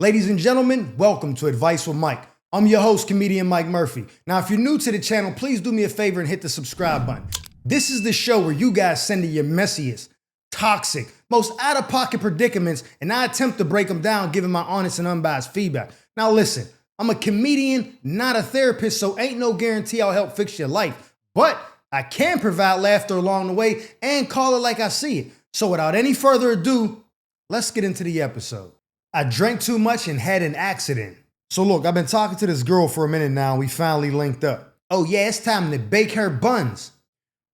Ladies and gentlemen, welcome to Advice with Mike. I'm your host, comedian Mike Murphy. Now, if you're new to the channel, please do me a favor and hit the subscribe button. This is the show where you guys send in your messiest, toxic, most out-of-pocket predicaments, and I attempt to break them down, giving my honest and unbiased feedback. Now, listen, I'm a comedian, not a therapist, so ain't no guarantee I'll help fix your life. But I can provide laughter along the way and call it like I see it. So without any further ado, let's get into the episode. I drank too much and had an accident. So look, I've been talking to this girl for a minute now. We finally linked up. Oh yeah, it's time to bake her buns.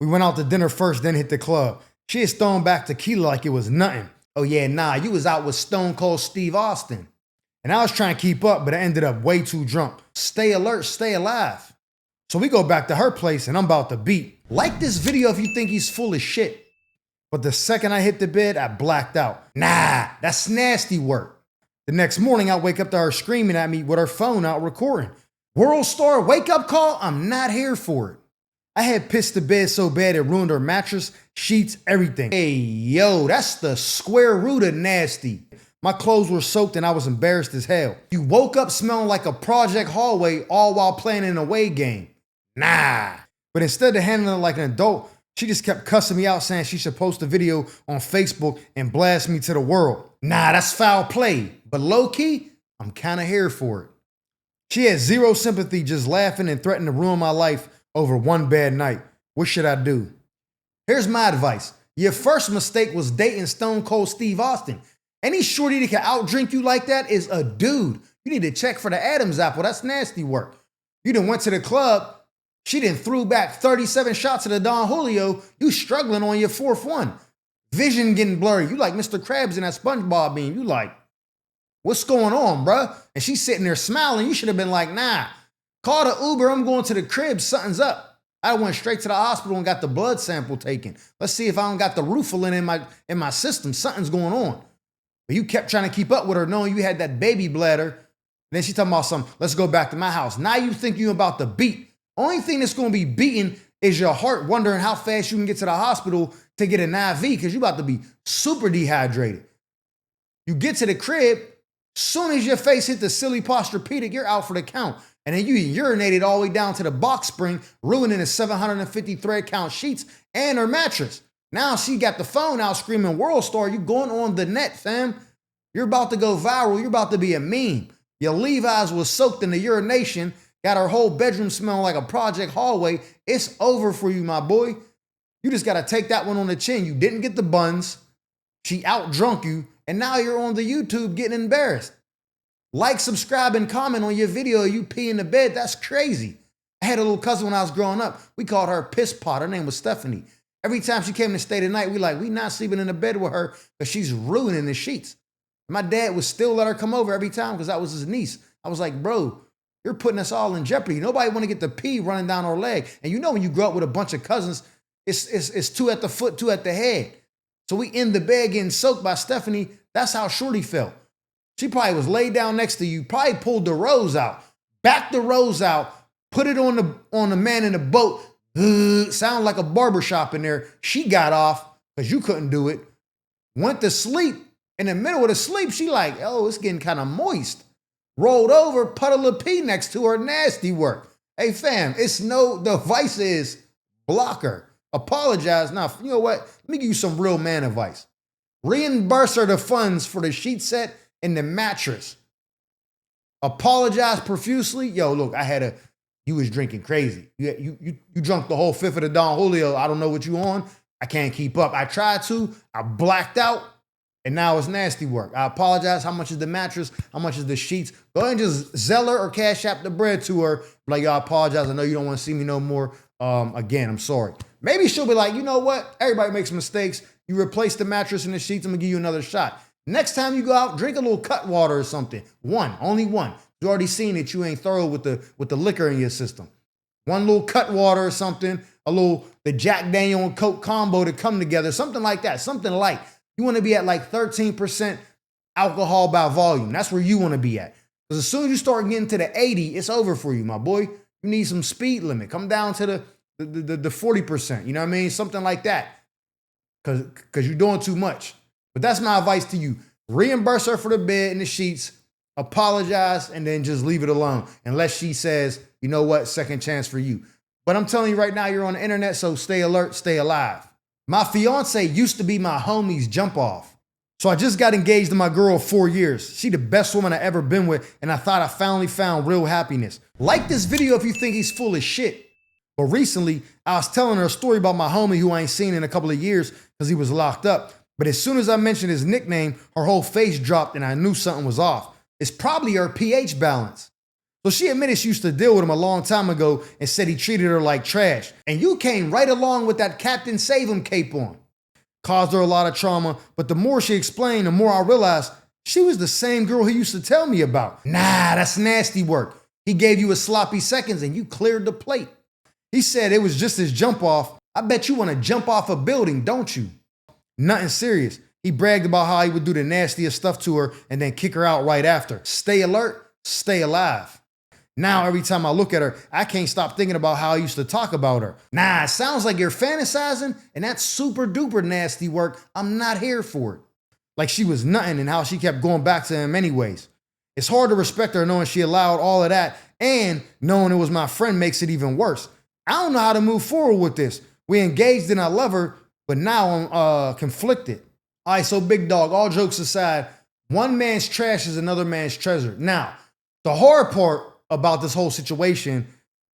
We went out to dinner first, then hit the club. She had thrown back tequila like it was nothing. Oh yeah, nah, you was out with Stone Cold Steve Austin. And I was trying to keep up, but I ended up way too drunk. Stay alert, stay alive. So we go back to her place and I'm about to beat. Like this video if you think he's full of shit. But the second I hit the bed, I blacked out. Nah, that's nasty work. The next morning, I wake up to her screaming at me with her phone out recording. World Star wake up call? I'm not here for it. I had pissed the bed so bad it ruined her mattress, sheets, everything. Hey, yo, that's the square root of nasty. My clothes were soaked and I was embarrassed as hell. You woke up smelling like a project hallway all while playing an away game. Nah. But instead of handling it like an adult, she just kept cussing me out saying she should post a video on Facebook and blast me to the world. Nah, that's foul play. But low-key, I'm kind of here for it. She had zero sympathy, just laughing and threatened to ruin my life over one bad night. What should I do? Here's my advice. Your first mistake was dating Stone Cold Steve Austin. Any shorty that can outdrink you like that is a dude. You need to check for the Adam's apple. That's nasty work. You done went to the club. She done threw back 37 shots of the Don Julio. You struggling on your fourth one. Vision getting blurry. You like Mr. Krabs in that SpongeBob meme. You like, what's going on, bruh? And she's sitting there smiling. You should have been like, nah, call the Uber. I'm going to the crib. Something's up. I went straight to the hospital and got the blood sample taken. Let's see if I don't got the Rufalin in my system. Something's going on. But you kept trying to keep up with her knowing you had that baby bladder. And then she talking about something, let's go back to my house. Now you think you about to beat. Only thing that's going to be beaten is your heart wondering how fast you can get to the hospital to get an IV because you about to be super dehydrated. You get to the crib, soon as your face hit the silly posturepedic, you're out for the count. And then you urinated all the way down to the box spring, ruining the 750 thread count sheets and her mattress. Now she got the phone out screaming World Star. You going on the net, fam. You're about to go viral. You're about to be a meme. Your Levi's was soaked in the urination. Got her whole bedroom smelling like a project hallway. It's over for you, my boy. You just got to take that one on the chin. You didn't get the buns. She outdrunk you. And now you're on the YouTube getting embarrassed. Like, subscribe, and comment on your video of you pee in the bed. That's crazy. I had a little cousin when I was growing up. We called her Piss Pot. Her name was Stephanie. Every time she came to stay the night, we not sleeping in the bed with her because she's ruining the sheets. My dad would still let her come over every time because that was his niece. I was like, bro, you're putting us all in jeopardy. Nobody want to get the pee running down our leg. And you know when you grow up with a bunch of cousins, it's two at the foot, two at the head. So we in the bed getting soaked by Stephanie. That's how Shorty felt. She probably was laid down next to you, probably pulled the rose out, backed the rose out, put it on the man in the boat. Sound like a barbershop in there. She got off because you couldn't do it. Went to sleep. In the middle of the sleep, she like, oh, it's getting kind of moist. Rolled over, puddle of pee next to her, nasty work. Hey fam, the advice is block her. Apologize. Now, you know what? Let me give you some real man advice. Reimburse her the funds for the sheet set and the mattress. Apologize profusely. Yo, look, you was drinking crazy. You drunk the whole fifth of the Don Julio. I don't know what you on. I can't keep up. I tried to. I blacked out. And now it's nasty work. I apologize. How much is the mattress? How much is the sheets? Go ahead and just Zell her or Cash App the bread to her. Be like, yo, I apologize. I know you don't want to see me no more. Again, I'm sorry. Maybe she'll be like, you know what? Everybody makes mistakes. You replace the mattress and the sheets. I'm going to give you another shot. Next time you go out, drink a little cut water or something. Only one. You already seen that you ain't thorough with the liquor in your system. One little cut water or something. The Jack Daniel and Coke combo to come together. Something like that. Something light. You want to be at like 13% alcohol by volume. That's where you want to be at. Because as soon as you start getting to the 80, it's over for you, my boy. You need some speed limit. Come down to the 40%. You know what I mean? Something like that. Because you're doing too much. But that's my advice to you. Reimburse her for the bed and the sheets. apologize, and then just leave it alone. Unless she says, you know what, second chance for you. But I'm telling you right now, you're on the internet, so stay alert, stay alive. My fiance used to be my homie's jump off. So I just got engaged to my girl of 4 years. She the best woman I ever been with, and I thought I finally found real happiness. Like this video if you think he's full of shit. But recently, I was telling her a story about my homie who I ain't seen in a couple of years because he was locked up. But as soon as I mentioned his nickname, her whole face dropped and I knew something was off. It's probably her pH balance. So she admitted she used to deal with him a long time ago and said he treated her like trash. And you came right along with that Captain Save Him cape on. Caused her a lot of trauma, but the more she explained, the more I realized she was the same girl he used to tell me about. Nah, that's nasty work. He gave you a sloppy seconds and you cleared the plate. He said it was just his jump off. I bet you want to jump off a building, don't you? Nothing serious. He bragged about how he would do the nastiest stuff to her and then kick her out right after. Stay alert, stay alive. Now, every time I look at her, I can't stop thinking about how I used to talk about her. Nah, it sounds like you're fantasizing, and that's super duper nasty work. I'm not here for it. Like she was nothing and how she kept going back to him anyways. It's hard to respect her knowing she allowed all of that, and knowing it was my friend makes it even worse. I don't know how to move forward with this. We engaged and I love her, but now I'm conflicted. All right, so big dog, all jokes aside, one man's trash is another man's treasure. Now, the hard part about this whole situation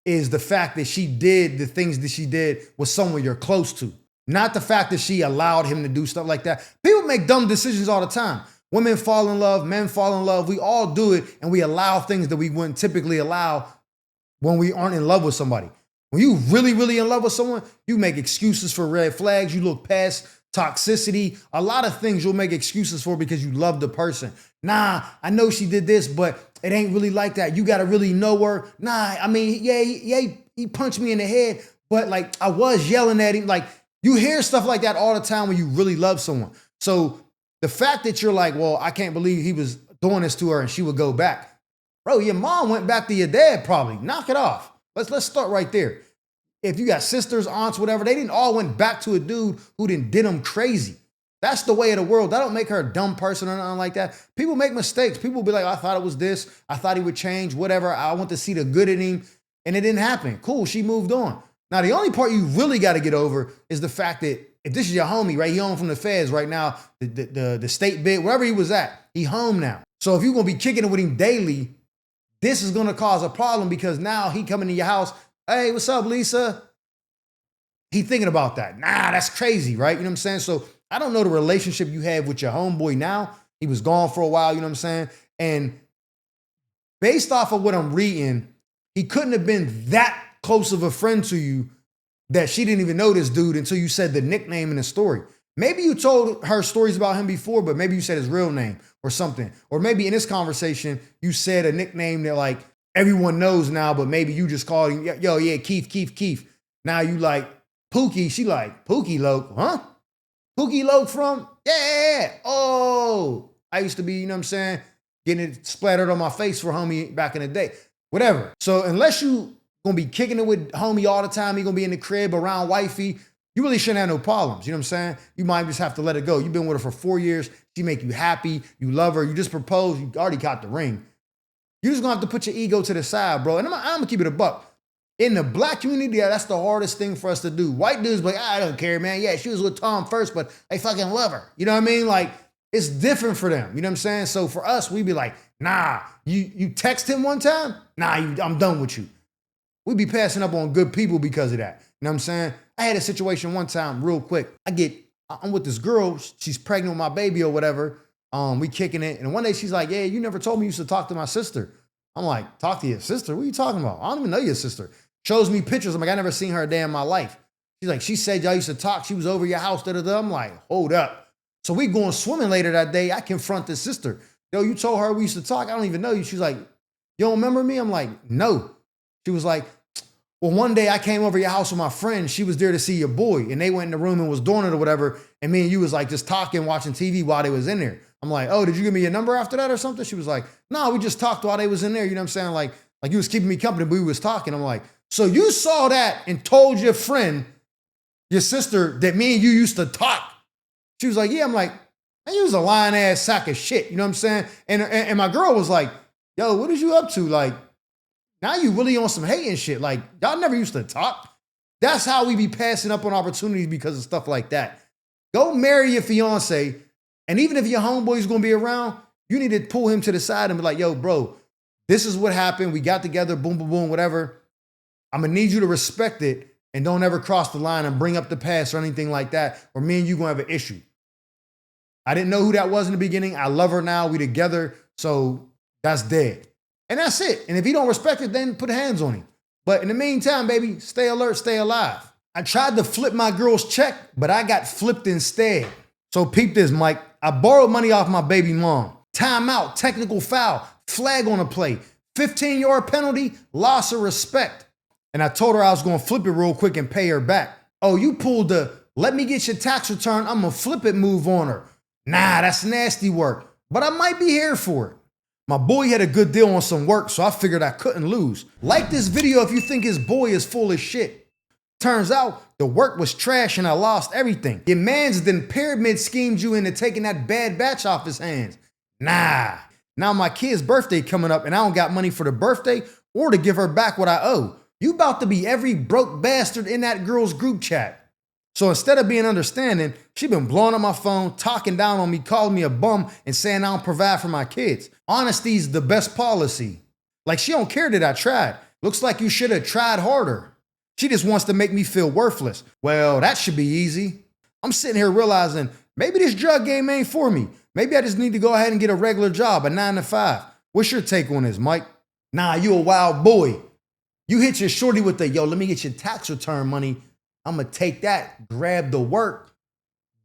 is the fact that she did the things that she did with someone you're close to. Not the fact that she allowed him to do stuff like that. People make dumb decisions all the time. Women fall in love, men fall in love. We all do it, and we allow things that we wouldn't typically allow when we aren't in love with somebody. When you really, really in love with someone, you make excuses for red flags. You look past toxicity. A lot of things you'll make excuses for because you love the person. Nah, I know she did this, but it ain't really like that. You got to really know her. Nah, I mean, yeah, he punched me in the head, but like I was yelling at him. Like you hear stuff like that all the time when you really love someone. So the fact that you're like, well, I can't believe he was doing this to her and she would go back. Bro, your mom went back to your dad probably. Knock it off. Let's start right there. If you got sisters, aunts, whatever, they didn't all went back to a dude who did them crazy. That's the way of the world. That don't make her a dumb person or nothing like that. People make mistakes. People be like, I thought it was this. I thought he would change, whatever. I want to see the good in him. And it didn't happen. Cool, she moved on. Now, the only part you really got to get over is the fact that if this is your homie, right? He home from the feds right now, the state bid, wherever he was at, he home now. So if you're going to be kicking it with him daily, this is going to cause a problem because now he coming to your house. Hey, what's up, Lisa? He thinking about that. Nah, that's crazy, right? You know what I'm saying? So I don't know the relationship you have with your homeboy now. He was gone for a while, you know what I'm saying? And based off of what I'm reading, he couldn't have been that close of a friend to you that she didn't even know this dude until you said the nickname in the story. Maybe you told her stories about him before, but maybe you said his real name or something. Or maybe in this conversation, you said a nickname that like everyone knows now, but maybe you just called him, yo, yeah, Keith. Now you like Pookie. She like, Pookie Loke, huh? Pookie Loke from? Yeah. Oh, I used to be, you know what I'm saying, getting it splattered on my face for homie back in the day. Whatever. So unless you gonna be kicking it with homie all the time, he gonna be in the crib around wifey, you really shouldn't have no problems. You know what I'm saying? You might just have to let it go. You've been with her for 4 years. She make you happy. You love her. You just proposed. You already got the ring. You just gonna have to put your ego to the side, bro. And I'm gonna keep it a buck. In the black community, that's the hardest thing for us to do. White dudes be like, I don't care, man. Yeah, she was with Tom first, but I fucking love her. You know what I mean? Like, it's different for them. You know what I'm saying? So for us, we be like, nah, you text him one time? Nah, I'm done with you. We be passing up on good people because of that. You know what I'm saying? I had a situation one time real quick. I'm with this girl. She's pregnant with my baby or whatever. We kicking it. And one day she's like, yeah, you never told me you used to talk to my sister. I'm like, talk to your sister? What are you talking about? I don't even know your sister. Shows me pictures. I'm like, I never seen her a day in my life. She's like, she said y'all used to talk. She was over your house. Da-da-da. I'm like, hold up. So we going swimming later that day. I confront this sister. Yo, you told her we used to talk. I don't even know you. She's like, you don't remember me? I'm like, no. She was like, well, one day I came over your house with my friend. She was there to see your boy. And they went in the room and was doing it or whatever. And me and you was like just talking, watching TV while they was in there. I'm like, oh, did you give me your number after that or something? She was like, no, we just talked while they was in there. You know what I'm saying? Like you was keeping me company, but we was talking. I'm like, so you saw that and told your friend, your sister, that me and you used to talk. She was like, yeah. I'm like, Man, you was a lying ass sack of shit. You know what I'm saying? And my girl was like, yo, what is you up to? Like, now you really on some hating shit. Like, y'all never used to talk. That's how we be passing up on opportunities because of stuff like that. Go marry your fiance, and even if your homeboy's gonna be around, you need to pull him to the side and be like, yo, bro, this is what happened. We got together, boom, boom, boom, whatever. I'm gonna need you to respect it and don't ever cross the line and bring up the past or anything like that, or me and you gonna have an issue. I didn't know who that was in the beginning. I love her now. We together, so that's dead. And that's it. And if he don't respect it, then put hands on him. But in the meantime, baby, stay alert, stay alive. I tried to flip my girl's check, but I got flipped instead. So peep this, Mike. I borrowed money off my baby mom. Timeout, technical foul, flag on the play, 15-yard penalty, loss of respect. And I told her I was gonna flip it real quick and pay her back. Oh, you pulled the let me get your tax return, I'm gonna flip it move on her. Nah, that's nasty work, but I might be here for it. My boy had a good deal on some work, so I figured I couldn't lose. Like this video if you think his boy is full of shit. Turns out the work was trash and I lost everything. Your man's then pyramid schemed you into taking that bad batch off his hands. Nah. Now my kid's birthday coming up and I don't got money for the birthday or to give her back what I owe. You about to be every broke bastard in that girl's group chat. So instead of being understanding, she been blowing up my phone, talking down on me, calling me a bum, and saying I don't provide for my kids. Honesty's the best policy. Like she don't care that I tried. Looks like you should have tried harder. She just wants to make me feel worthless. Well, that should be easy. I'm sitting here realizing maybe this drug game ain't for me. Maybe I just need to go ahead and get a regular job, a 9 to 5. What's your take on this, Mike? Nah, you a wild boy. You hit your shorty with the, yo, let me get your tax return money. I'm gonna take that, grab the work,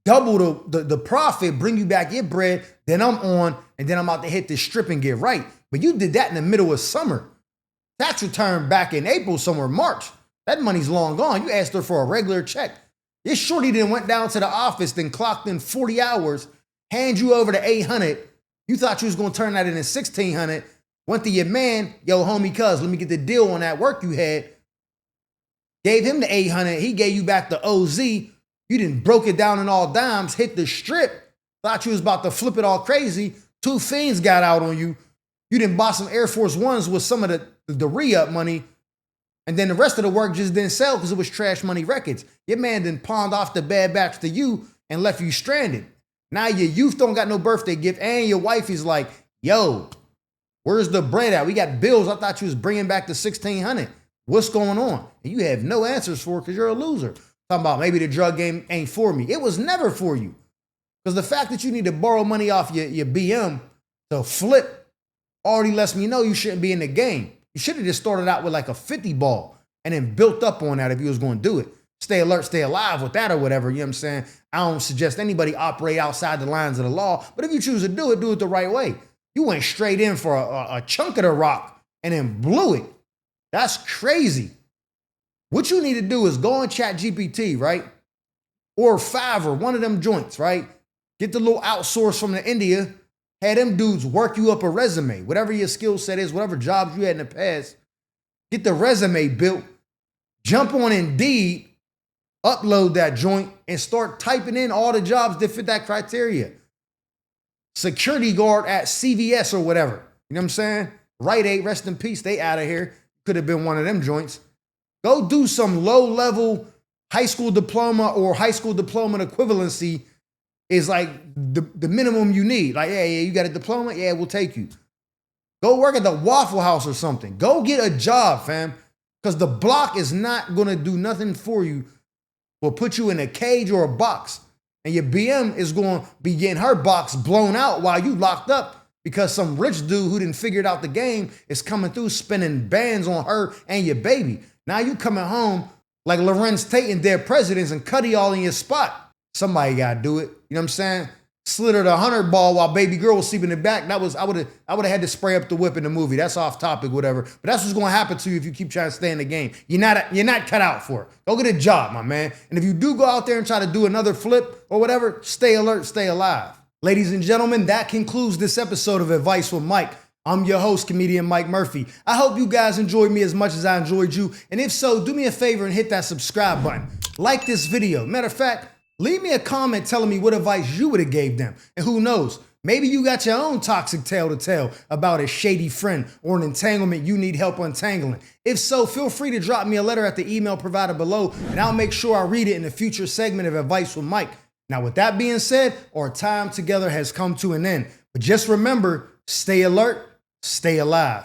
double the profit, bring you back your bread, then I'm on, and then I'm about to hit the strip and get right. But you did that in the middle of summer. Tax return back in April, somewhere March. That money's long gone. You asked her for a regular check. This shorty then went down to the office, then clocked in 40 hours, hand you over to 800. You thought you was gonna turn that into 1600. Went to your man, yo, homie, cuz, let me get the deal on that work you had. Gave him the 800, he gave you back the OZ. You didn't broke it down in all dimes, hit the strip. Thought you was about to flip it all crazy. 2 fiends got out on you. You didn't buy some Air Force Ones with some of the re-up money. And then the rest of the work just didn't sell because it was Trash Money Records. Your man then pawned off the bad batch to you and left you stranded. Now your youth don't got no birthday gift and your wife is like, yo, where's the bread at? We got bills. I thought you was bringing back the 1600. What's going on? And you have no answers for it because you're a loser. Talking about maybe the drug game ain't for me. It was never for you. Because the fact that you need to borrow money off your BM to flip already lets me know you shouldn't be in the game. You should have just started out with like a 50 ball and then built up on that if you was going to do it. Stay alert, stay alive with that or whatever, you know what I'm saying? I don't suggest anybody operate outside the lines of the law, but if you choose to do it the right way. You went straight in for a chunk of the rock and then blew it. That's crazy. What you need to do is go on ChatGPT, right? Or Fiverr, one of them joints, right? Get the little outsource from the India, have them dudes work you up a resume, whatever your skill set is, whatever jobs you had in the past, get the resume built, jump on Indeed, upload that joint, and start typing in all the jobs that fit that criteria. Security guard at CVS or whatever. You know what I'm saying? Rite Aid, rest in peace, they out of here. Could have been one of them joints. Go do some low-level high school diploma or high school diploma equivalency is like the minimum you need. Like, yeah, you got a diploma? Yeah, we'll take you. Go work at the Waffle House or something. Go get a job, fam. Because the block is not going to do nothing for you. Will put you in a cage or a box. And your BM is going to be getting her box blown out while you locked up because some rich dude who didn't figure out the game is coming through spending bands on her and your baby. Now you coming home like Lorenz Tate and Dead Presidents and Cuddy all in your spot. Somebody got to do it. You know what I'm saying? Slid her the 100 ball while baby girl was sleeping in the back. That was I would have had to spray up the whip in the movie. That's off topic, whatever. But that's what's going to happen to you if you keep trying to stay in the game. You're not cut out for it. Go get a job, my man. And if you do go out there and try to do another flip or whatever, stay alert, stay alive. Ladies and gentlemen, that concludes this episode of Advice with Mike. I'm your host, comedian Mike Murphy. I hope you guys enjoyed me as much as I enjoyed you. And if so, do me a favor and hit that subscribe button. Like this video. Matter of fact, Leave me a comment telling me what advice you would have gave them. And who knows, maybe you got your own toxic tale to tell about a shady friend or an entanglement you need help untangling. If so, feel free to drop me a letter at the email provided below, and I'll make sure I read it in a future segment of Advice with Mike. Now, with that being said, our time together has come to an end. But just remember, stay alert, stay alive.